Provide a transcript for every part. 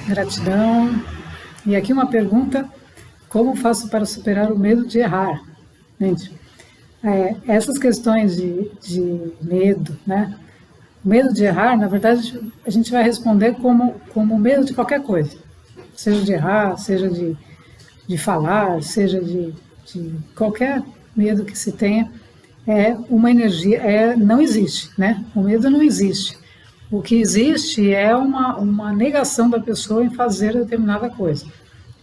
Gratidão. E aqui uma pergunta: como faço para superar o medo de errar? Gente, essas questões de medo, né? O medo de errar, na verdade, a gente vai responder como medo de qualquer coisa. Seja de errar, seja de falar, seja de qualquer medo que se tenha, é uma energia, não existe, né? O medo não existe. O que existe é uma negação da pessoa em fazer determinada coisa.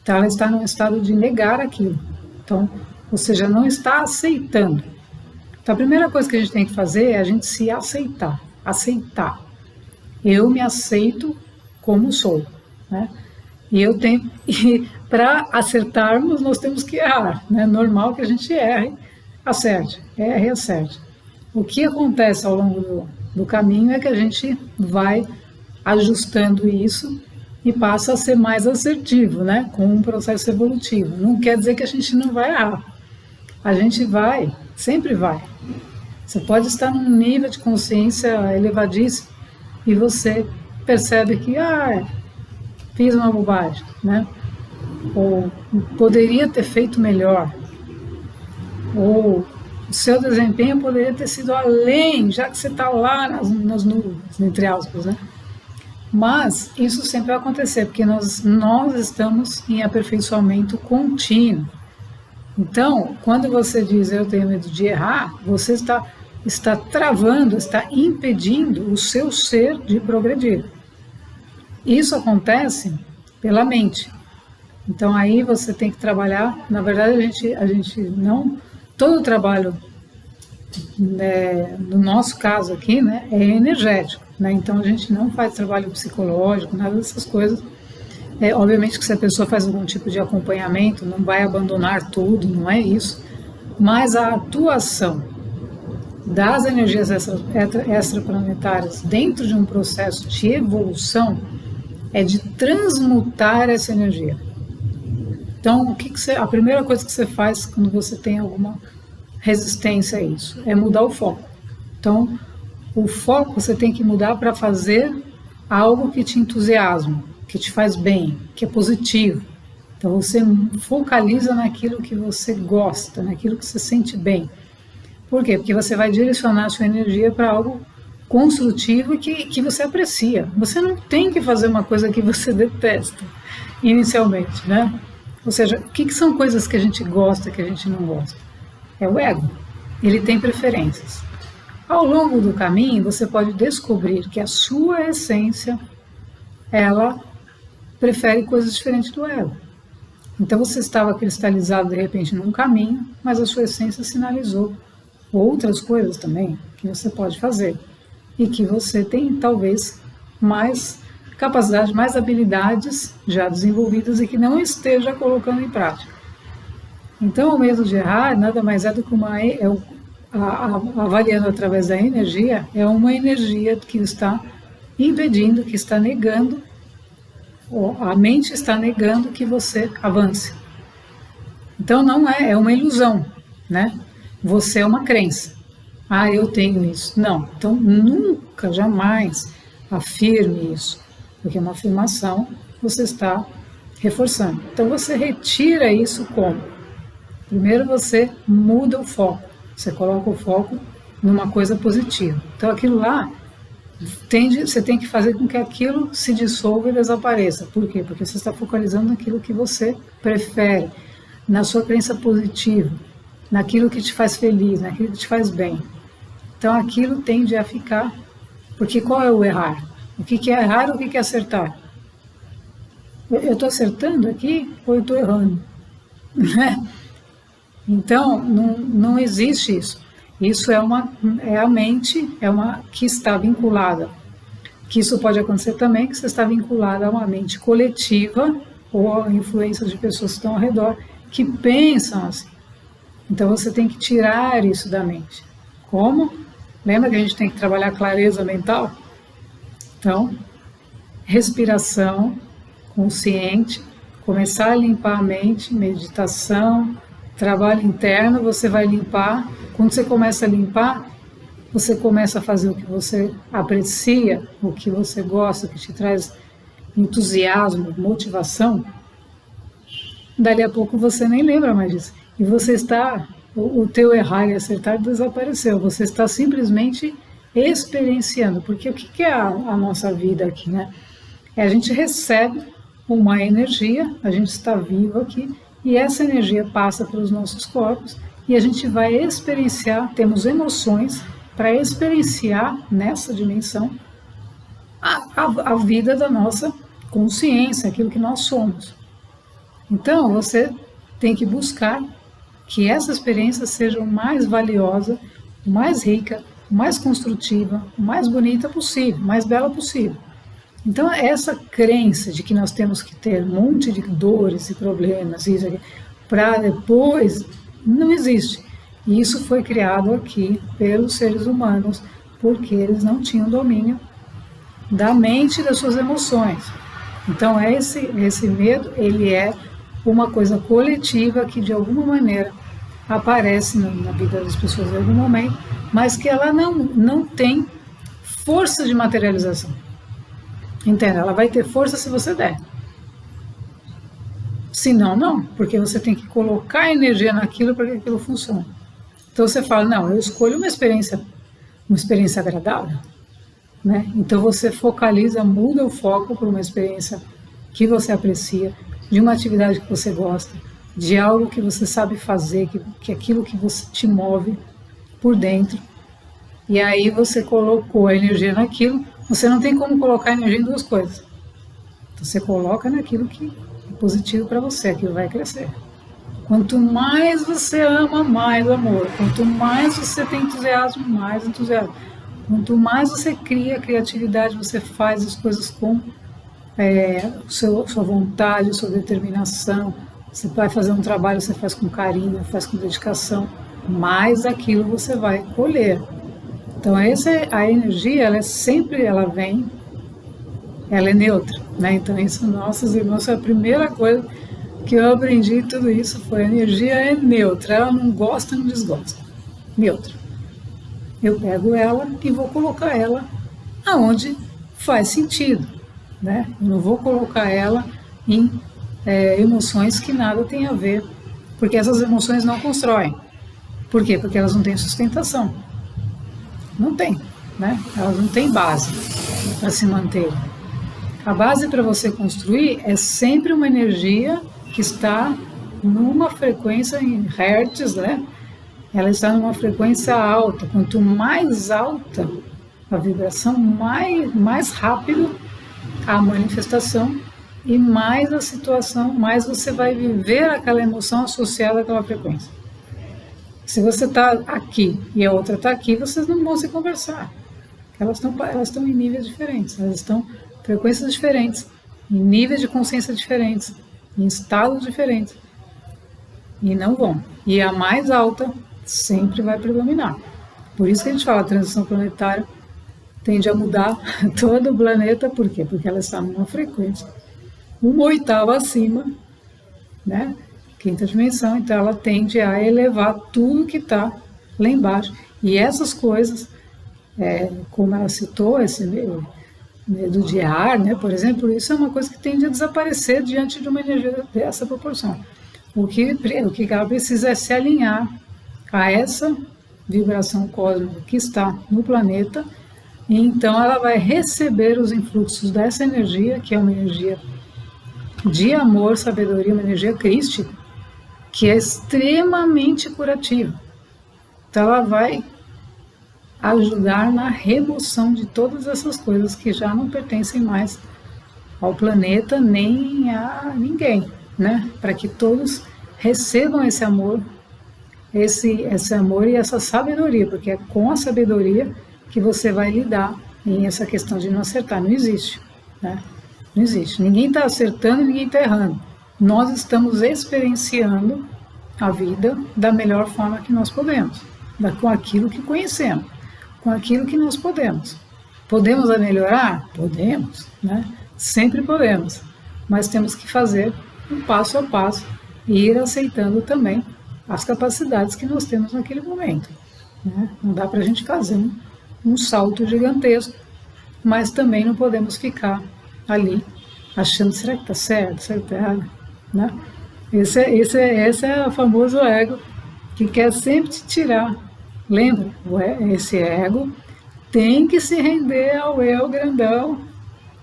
Então, ela está num estado de negar aquilo. Então, ou seja, não está aceitando. Então, a primeira coisa que a gente tem que fazer é a gente se aceitar. Aceitar. Eu me aceito como sou, né? E para acertarmos, nós temos que errar, né? É normal que a gente erre, acerte, erre e acerte. O que acontece ao longo do caminho é que a gente vai ajustando isso e passa a ser mais assertivo, né? Com um processo evolutivo. Não quer dizer que a gente não vai errar. A gente vai, sempre vai. Você pode estar num nível de consciência elevadíssimo e você percebe que, fiz uma bobagem, né? Ou poderia ter feito melhor. Ou o seu desempenho poderia ter sido além, já que você está lá nas nuvens, entre aspas, né? Mas isso sempre vai acontecer, porque nós estamos em aperfeiçoamento contínuo. Então, quando você diz eu tenho medo de errar, você está travando, está impedindo o seu ser de progredir. Isso acontece pela mente. Então aí você tem que trabalhar, na verdade a gente não, todo o trabalho, no nosso caso aqui, né, é energético, né? Então a gente não faz trabalho psicológico, nada dessas coisas. Obviamente que se a pessoa faz algum tipo de acompanhamento, não vai abandonar tudo, não é isso, mas a atuação das energias extraplanetárias dentro de um processo de evolução é de transmutar essa energia. Então, a primeira coisa que você faz quando você tem alguma resistência a isso é mudar o foco. Então, o foco você tem que mudar para fazer algo que te entusiasma, que te faz bem, que é positivo. Então, você focaliza naquilo que você gosta, naquilo que você sente bem. Por quê? Porque você vai direcionar a sua energia para algo construtivo e que você aprecia. Você não tem que fazer uma coisa que você detesta, inicialmente, né? Ou seja, o que são coisas que a gente gosta, que a gente não gosta? É o ego. Ele tem preferências. Ao longo do caminho, você pode descobrir que a sua essência, ela prefere coisas diferentes do ego. Então você estava cristalizado de repente num caminho, mas a sua essência sinalizou outras coisas também que você pode fazer e que você tem talvez mais capacidade, mais habilidades já desenvolvidas e que não esteja colocando em prática. Então o medo de errar nada mais é do que avaliando através da energia, é uma energia que está impedindo, que está negando, a mente está negando que você avance. Então não é uma ilusão, né? Você é uma crença. Eu tenho isso. Não, então nunca, jamais afirme isso, porque uma afirmação você está reforçando. Então você retira isso como? Primeiro você muda o foco, você coloca o foco numa coisa positiva. Então aquilo lá, você tem que fazer com que aquilo se dissolva e desapareça. Por quê? Porque você está focalizando naquilo que você prefere, na sua crença positiva, naquilo que te faz feliz, naquilo que te faz bem. Então aquilo tende a ficar, porque qual é o errar? O que é errar ou o que é acertar? Eu estou acertando aqui ou eu estou errando? Então não existe isso. Isso é a mente, que está vinculada. Que isso pode acontecer também, que você está vinculada a uma mente coletiva ou a influência de pessoas que estão ao redor que pensam assim. Então você tem que tirar isso da mente. Como? Lembra que a gente tem que trabalhar a clareza mental? Então, respiração consciente, começar a limpar a mente, meditação, trabalho interno, você vai limpar. Quando você começa a limpar, você começa a fazer o que você aprecia, o que você gosta, o que te traz entusiasmo, motivação, dali a pouco você nem lembra mais disso. E você está, o teu errar e acertar desapareceu, você está simplesmente experienciando, porque o que é a nossa vida aqui, né? A gente recebe uma energia, a gente está vivo aqui, e essa energia passa pelos nossos corpos, e a gente vai experienciar, temos emoções para experienciar nessa dimensão a vida da nossa consciência, aquilo que nós somos. Então, você tem que buscar que essa experiência seja o mais valiosa, o mais rica, o mais construtiva, o mais bonita possível, o mais bela possível. Então, essa crença de que nós temos que ter um monte de dores e problemas para depois, não existe. E isso foi criado aqui pelos seres humanos, porque eles não tinham domínio da mente e das suas emoções. Então, esse medo, ele é uma coisa coletiva que, de alguma maneira, aparece na vida das pessoas em algum momento, mas que ela não tem força de materialização. Entende? Ela vai ter força se você der. Se não, não, porque você tem que colocar energia naquilo para que aquilo funcione. Então você fala, não, eu escolho uma experiência agradável, né? Então você focaliza, muda o foco para uma experiência que você aprecia, de uma atividade que você gosta, de algo que você sabe fazer, que aquilo que você te move por dentro. E aí você colocou a energia naquilo, você não tem como colocar energia em duas coisas. Você coloca naquilo que é positivo para você, aquilo vai crescer. Quanto mais você ama, mais amor. Quanto mais você tem entusiasmo, mais entusiasmo. Quanto mais você cria criatividade, você faz as coisas com sua vontade, sua determinação. Você vai fazer um trabalho, você faz com carinho, faz com dedicação. Mais aquilo você vai colher. Então a energia, ela vem, ela é neutra, né? Então isso, nossos irmãos, foi a primeira coisa que eu aprendi de tudo isso, foi a energia é neutra, ela não gosta, não desgosta, neutra. Eu pego ela e vou colocar ela aonde faz sentido, né? Eu não vou colocar ela em emoções que nada tem a ver, porque essas emoções não constroem. Por quê? Porque elas não têm sustentação. Não tem, né? Elas não têm base para se manter. A base para você construir é sempre uma energia que está numa frequência em hertz, né? Ela está numa frequência alta. Quanto mais alta a vibração, mais rápido a manifestação e mais a situação, mais você vai viver aquela emoção associada àquela frequência. Se você está aqui e a outra está aqui, vocês não vão se conversar. Elas estão em níveis diferentes, elas estão em frequências diferentes, em níveis de consciência diferentes, em estados diferentes. E não vão. E a mais alta sempre vai predominar. Por isso que a gente fala, a transição planetária tende a mudar todo o planeta. Por quê? Porque ela está numa frequência, uma oitava acima, né? Quinta dimensão, então ela tende a elevar tudo que está lá embaixo. E essas coisas, como ela citou, esse medo de ar, né, por exemplo, isso é uma coisa que tende a desaparecer diante de uma energia dessa proporção. O que ela precisa é se alinhar a essa vibração cósmica que está no planeta, e então ela vai receber os influxos dessa energia, que é uma energia de amor, sabedoria, uma energia crística, que é extremamente curativa. Então ela vai ajudar na remoção de todas essas coisas que já não pertencem mais ao planeta nem a ninguém, né? Para que todos recebam esse amor, esse amor e essa sabedoria, porque é com a sabedoria que você vai lidar em essa questão de não acertar. Não existe, né? Não existe. Ninguém está acertando, ninguém está errando. Nós estamos experienciando a vida da melhor forma que nós podemos, com aquilo que conhecemos, com aquilo que nós podemos. Podemos melhorar? Podemos, né? Sempre podemos, mas temos que fazer um passo a passo e ir aceitando também as capacidades que nós temos naquele momento, né? Não dá para a gente fazer um salto gigantesco, mas também não podemos ficar ali achando, será que está certo, será que está errado? Né? Esse é o famoso ego que quer sempre te tirar. Lembra? Esse ego tem que se render ao eu grandão,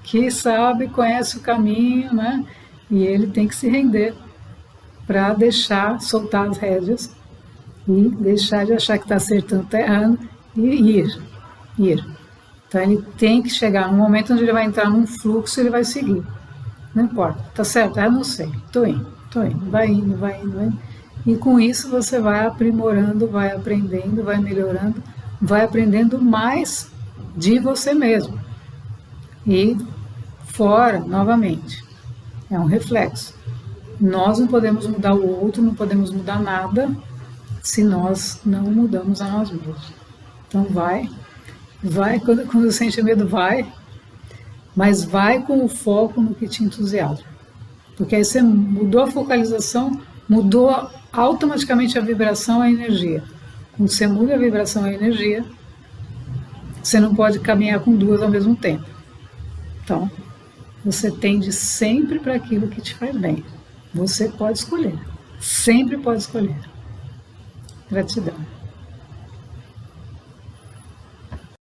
que sabe, conhece o caminho, né? E ele tem que se render para deixar, soltar as rédeas e deixar de achar que está acertando, está errando e ir. Então ele tem que chegar num momento onde ele vai entrar num fluxo e ele vai seguir. Não importa, tá certo? Não sei, tô indo, vai indo, vai indo, vai indo. E com isso você vai aprimorando, vai aprendendo, vai melhorando, vai aprendendo mais de você mesmo. E fora, novamente, é um reflexo. Nós não podemos mudar o outro, não podemos mudar nada se nós não mudamos a nós mesmos. Então vai, quando sente medo, mas vai com o foco no que te entusiasma. Porque aí você mudou a focalização, mudou automaticamente a vibração, a energia. Quando você muda a vibração, a energia, você não pode caminhar com duas ao mesmo tempo. Então, você tende sempre para aquilo que te faz bem. Você pode escolher. Sempre pode escolher. Gratidão.